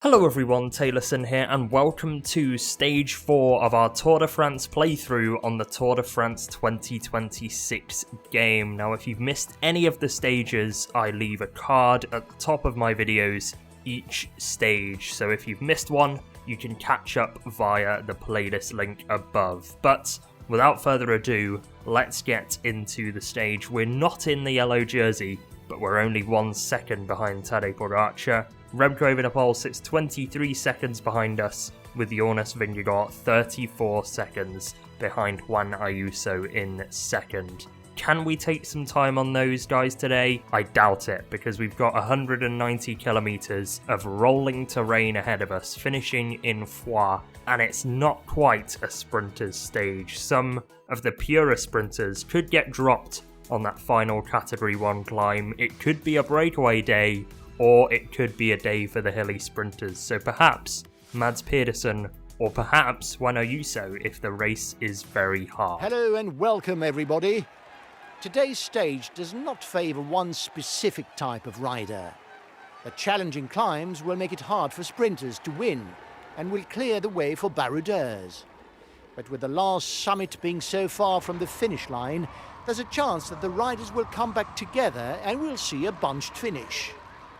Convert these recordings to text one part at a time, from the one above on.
Hello everyone, Taylorson here and welcome to stage 4 of our Tour de France playthrough on the Tour de France 2026 game. Now if you've missed any of the stages, I leave a card at the top of my videos each stage, so if you've missed one, you can catch up via the playlist link above. But without further ado, let's get into the stage. We're not in the yellow jersey, but we're only 1 second behind Tadej Pogacar. Remco Evenepoel sits 23 seconds behind us, with Jonas Vingegaard 34 seconds behind Juan Ayuso in second. Can we take some time on those guys today? I doubt it, because we've got 190 kilometers of rolling terrain ahead of us, finishing in Foix, and it's not quite a sprinter's stage. Some of the purer sprinters could get dropped on that final Category 1 climb. It could be a breakaway day, or it could be a day for the hilly sprinters. So perhaps Mads Pedersen, or perhaps Juan Ayuso if the race is very hard. Hello and welcome everybody. Today's stage does not favour one specific type of rider. The challenging climbs will make it hard for sprinters to win and will clear the way for baroudeurs. But with the last summit being so far from the finish line, there's a chance that the riders will come back together and we'll see a bunched finish.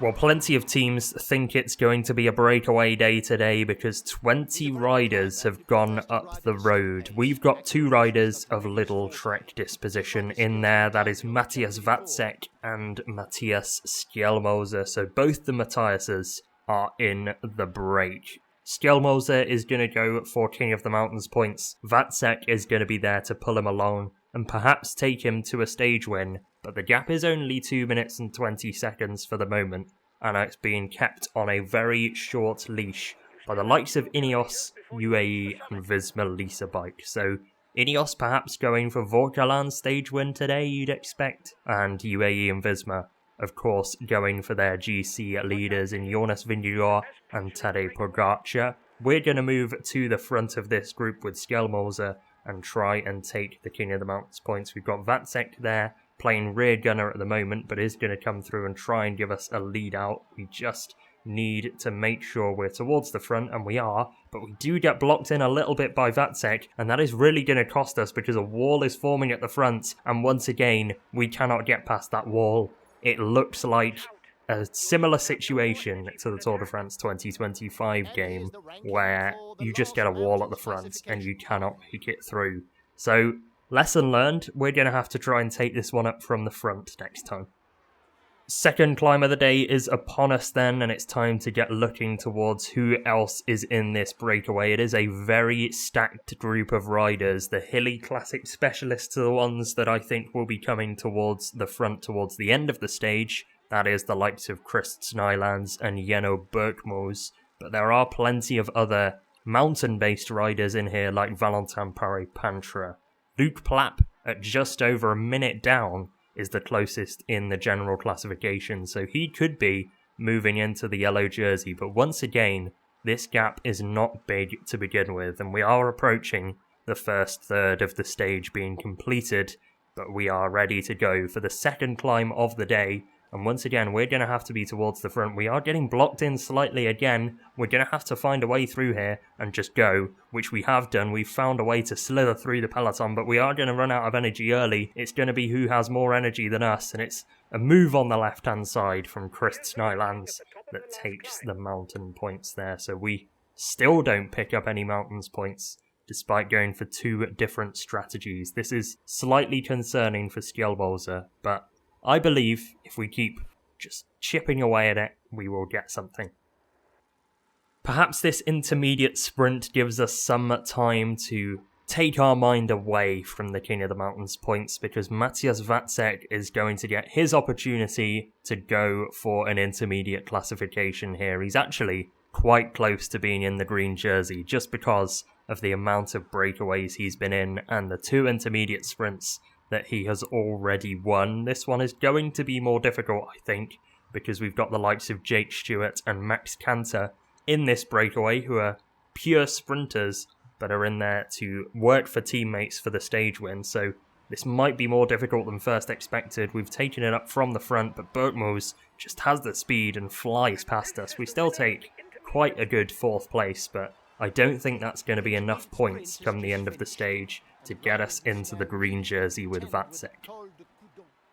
Well, plenty of teams think it's going to be a breakaway day today because 20 riders have gone up the road. We've got 2 riders of Lidl-Trek disposition in there. That is Matthias Vacek and Matthias Skjelmose. So both the Matthiases are in the break. Skjelmose is going to go for King of the Mountains points. Vacek is going to be there to pull him along and perhaps take him to a stage win. But the gap is only 2 minutes and 20 seconds for the moment, and it's being kept on a very short leash by the likes of Ineos, UAE and Visma Lease-A-Bike. So Ineos perhaps going for Vauquelin's stage win today, you'd expect, and UAE and Visma, of course, going for their GC leaders in Jonas Vingegaard and Tadej Pogacar. We're going to move to the front of this group with Skjelmose and try and take the King of the Mountains points. We've got Vacek there, playing rear gunner at the moment, but is going to come through and try and give us a lead out. We just need to make sure we're towards the front, and we are, but we do get blocked in a little bit by Vacek, and that is really going to cost us because a wall is forming at the front, and once again, we cannot get past that wall. It looks like a similar situation to the Tour de France 2025 game, where you just get a wall at the front and you cannot pick it through. So, lesson learned, we're going to have to try and take this one up from the front next time. Second climb of the day is upon us then, and it's time to get looking towards who else is in this breakaway. It is a very stacked group of riders. The hilly classic specialists are the ones that I think will be coming towards the front towards the end of the stage. That is the likes of Chris Snylands and Jenno Bergmoes. But there are plenty of other mountain-based riders in here like Valentin Paré-Pantra. Luke Plapp, at just over a minute down, is the closest in the general classification, so he could be moving into the yellow jersey. But once again, this gap is not big to begin with, and we are approaching the first third of the stage being completed, but we are ready to go for the second climb of the day. And once again, we're going to have to be towards the front. We are getting blocked in slightly again. We're going to have to find a way through here and just go, which we have done. We've found a way to slither through the peloton, but we are going to run out of energy early. It's going to be who has more energy than us, and it's a move on the left-hand side from Chris Snylands that takes the mountain points there. So we still don't pick up any mountains points, despite going for 2 different strategies. This is slightly concerning for Skjelmose, but I believe if we keep just chipping away at it, we will get something. Perhaps this intermediate sprint gives us some time to take our mind away from the King of the Mountains points, because Matthias Vacek is going to get his opportunity to go for an intermediate classification here. He's actually quite close to being in the green jersey just because of the amount of breakaways he's been in and the 2 intermediate sprints that he has already won. This one is going to be more difficult, I think, because we've got the likes of Jake Stewart and Max Canter in this breakaway, who are pure sprinters, but are in there to work for teammates for the stage win. So this might be more difficult than first expected. We've taken it up from the front, but Bergmoes just has the speed and flies past us. We still take quite a good 4th place, but I don't think that's going to be enough points come the end of the stage to get us into the green jersey with Vacek.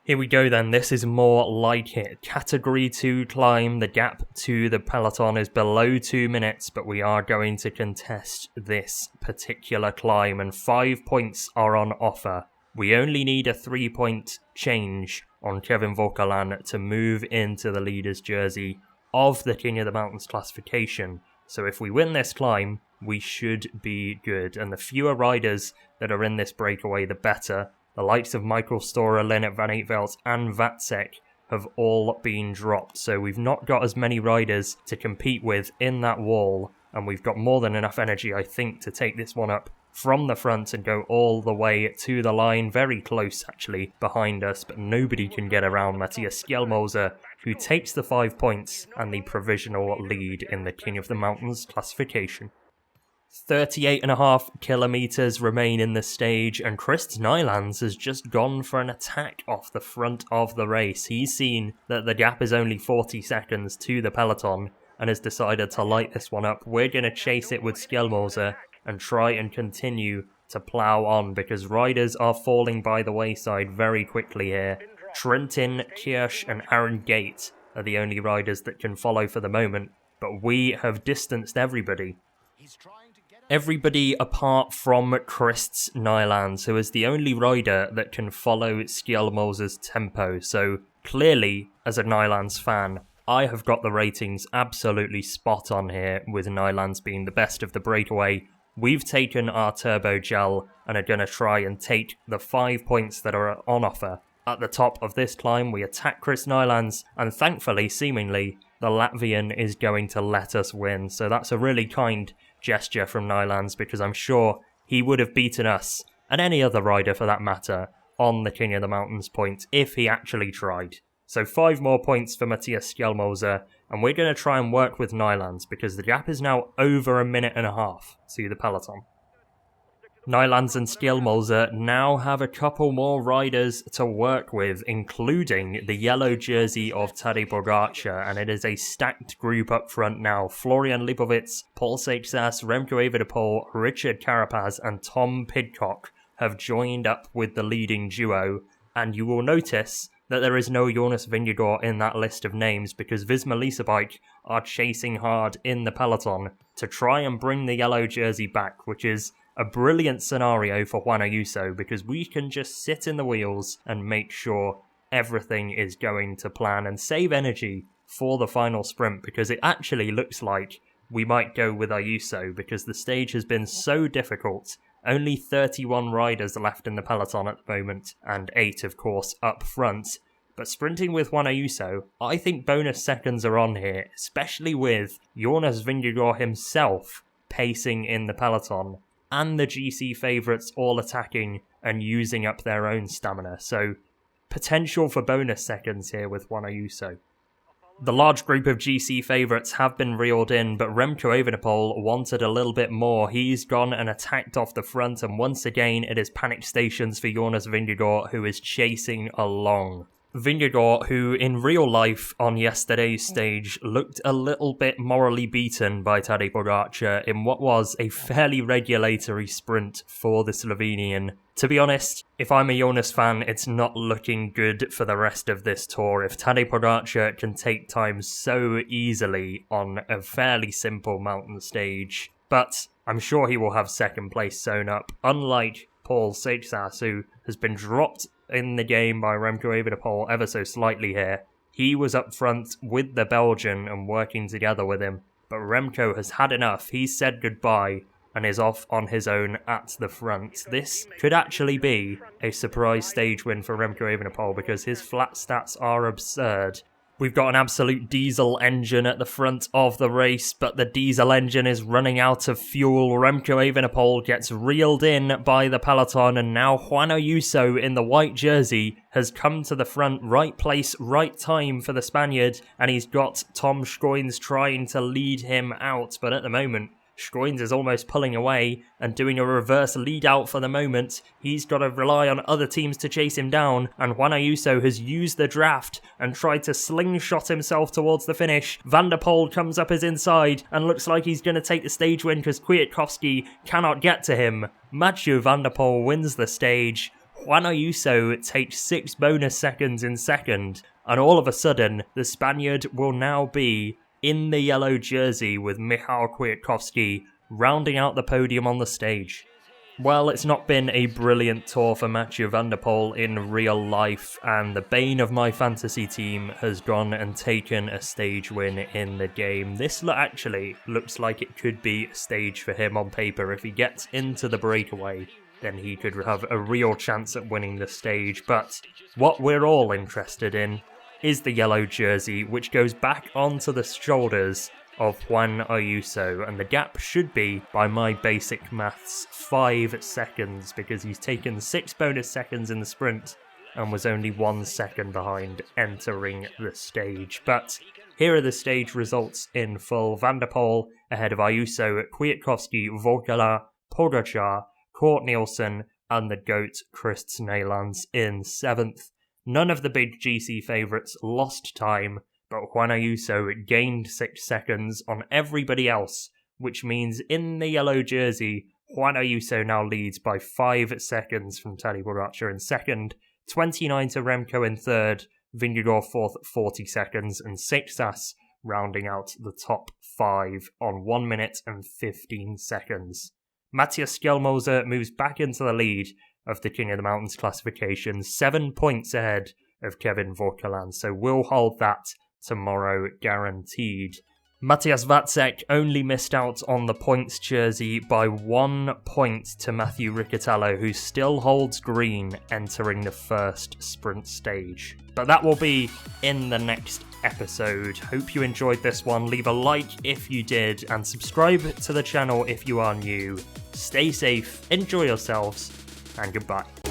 Here we go then, this is more like it. Category 2 climb, the gap to the peloton is below 2 minutes, but we are going to contest this particular climb, and 5 points are on offer. We only need a 3-point change on Kevin Vauquelin to move into the leader's jersey of the King of the Mountains classification. So if we win this climb, we should be good. And the fewer riders that are in this breakaway, the better. The likes of Michael Storer, Lennart van Eetveld and Vacek have all been dropped. So we've not got as many riders to compete with in that wall. And we've got more than enough energy, I think, to take this one up from the front and go all the way to the line. Very close, actually, behind us. But nobody can get around Matthias Skjelmose, who takes the 5 points and the provisional lead in the King of the Mountains classification. 38.5 kilometres remain in the stage, and Chris Nylands has just gone for an attack off the front of the race. He's seen that the gap is only 40 seconds to the peloton and has decided to light this one up. We're going to chase it with Skjelmose and try and continue to plough on, because riders are falling by the wayside very quickly here. Trentin, Kirsch and Aaron Gate are the only riders that can follow for the moment, but we have distanced everybody. Everybody apart from Chris Nylands, who is the only rider that can follow Skjelmose's tempo. So clearly, as a Nylands fan, I have got the ratings absolutely spot on here, with Nylands being the best of the breakaway. We've taken our turbo gel and are going to try and take the 5 points that are on offer. At the top of this climb, we attack Chris Nylands, and thankfully, seemingly, the Latvian is going to let us win. So that's a really kind gesture from Nylands, because I'm sure he would have beaten us, and any other rider for that matter, on the King of the Mountains points if he actually tried. So 5 more points for Matthias Skjelmose, and we're going to try and work with Nylands, because the gap is now over 1.5 minutes to the peloton. Nylands and Skjelmose now have a couple more riders to work with, including the yellow jersey of Tadej Pogacar, and it is a stacked group up front now. Florian Lipovic, Paul Seixas, Remco Evenepoel, Richard Carapaz and Tom Pidcock have joined up with the leading duo, and you will notice that there is no Jonas Vingegaard in that list of names, because Visma Lease-A-Bike are chasing hard in the peloton to try and bring the yellow jersey back, which is a brilliant scenario for Juan Ayuso, because we can just sit in the wheels and make sure everything is going to plan and save energy for the final sprint, because it actually looks like we might go with Ayuso, because the stage has been so difficult. Only 31 riders left in the peloton at the moment, and 8 of course up front. But sprinting with Juan Ayuso, I think bonus seconds are on here, especially with Jonas Vingegaard himself pacing in the peloton, and the GC favourites all attacking and using up their own stamina. So potential for bonus seconds here with Juan Ayuso. The large group of GC favourites have been reeled in, but Remco Evenepoel wanted a little bit more. He's gone and attacked off the front, and once again it is panic stations for Jonas Vingegaard, who is chasing along. Vingegaard, who in real life on yesterday's stage looked a little bit morally beaten by Tadej Pogacar in what was a fairly regulatory sprint for the Slovenian. To be honest, if I'm a Jonas fan, it's not looking good for the rest of this tour. If Tadej Pogacar can take time so easily on a fairly simple mountain stage, but I'm sure he will have second place sewn up, unlike Paul Seixas, who has been dropped in the game by Remco Evenepoel ever so slightly here. He was up front with the Belgian and working together with him, but Remco has had enough. He's said goodbye and is off on his own at the front. This could actually be a surprise stage win for Remco Evenepoel, because his flat stats are absurd. We've got an absolute diesel engine at the front of the race, but the diesel engine is running out of fuel. Remco Evenepoel gets reeled in by the peloton, and now Juan Ayuso in the white jersey has come to the front. Right place, right time for the Spaniard, and he's got Tom Skujins trying to lead him out, but at the moment Skujins is almost pulling away and doing a reverse lead out for the moment. He's got to rely on other teams to chase him down, and Juan Ayuso has used the draft and tried to slingshot himself towards the finish. Van der Poel comes up his inside and looks like he's going to take the stage win because Kwiatkowski cannot get to him. Mathieu van der Poel wins the stage. Juan Ayuso takes 6 bonus seconds in second, and all of a sudden, the Spaniard will now be in the yellow jersey with Michał Kwiatkowski rounding out the podium on the stage. Well, it's not been a brilliant tour for Mathieu van der Poel in real life, and the bane of my fantasy team has gone and taken a stage win in the game. This actually looks like it could be a stage for him on paper. If he gets into the breakaway, then he could have a real chance at winning the stage. But what we're all interested in is the yellow jersey, which goes back onto the shoulders of Juan Ayuso, and the gap should be, by my basic maths, 5 seconds, because he's taken 6 bonus seconds in the sprint and was only 1 second behind entering the stage. But here are the stage results in full. Van der Poel ahead of Ayuso, Kwiatkowski, Vauquelin, Pogacar, Kort Nielsen, and the GOAT Chris Neylands in 7th. None of the big GC favourites lost time, but Juan Ayuso gained 6 seconds on everybody else, which means in the yellow jersey, Juan Ayuso now leads by 5 seconds from Tadej Pogacar in second, 29 to Remco in third, Vingegaard fourth at 40 seconds, and Seixas rounding out the top 5 on 1 minute and 15 seconds. Matthias Skjelmose moves back into the lead of the King of the Mountains classification, 7 points ahead of Kevin Vauquelin, so we'll hold that tomorrow guaranteed. Matthias Vacek only missed out on the points jersey by 1 point to Matthew Riccatello, who still holds green entering the first sprint stage. But that will be in the next episode. Hope you enjoyed this one. Leave a like if you did, and subscribe to the channel if you are new. Stay safe, enjoy yourselves, and goodbye.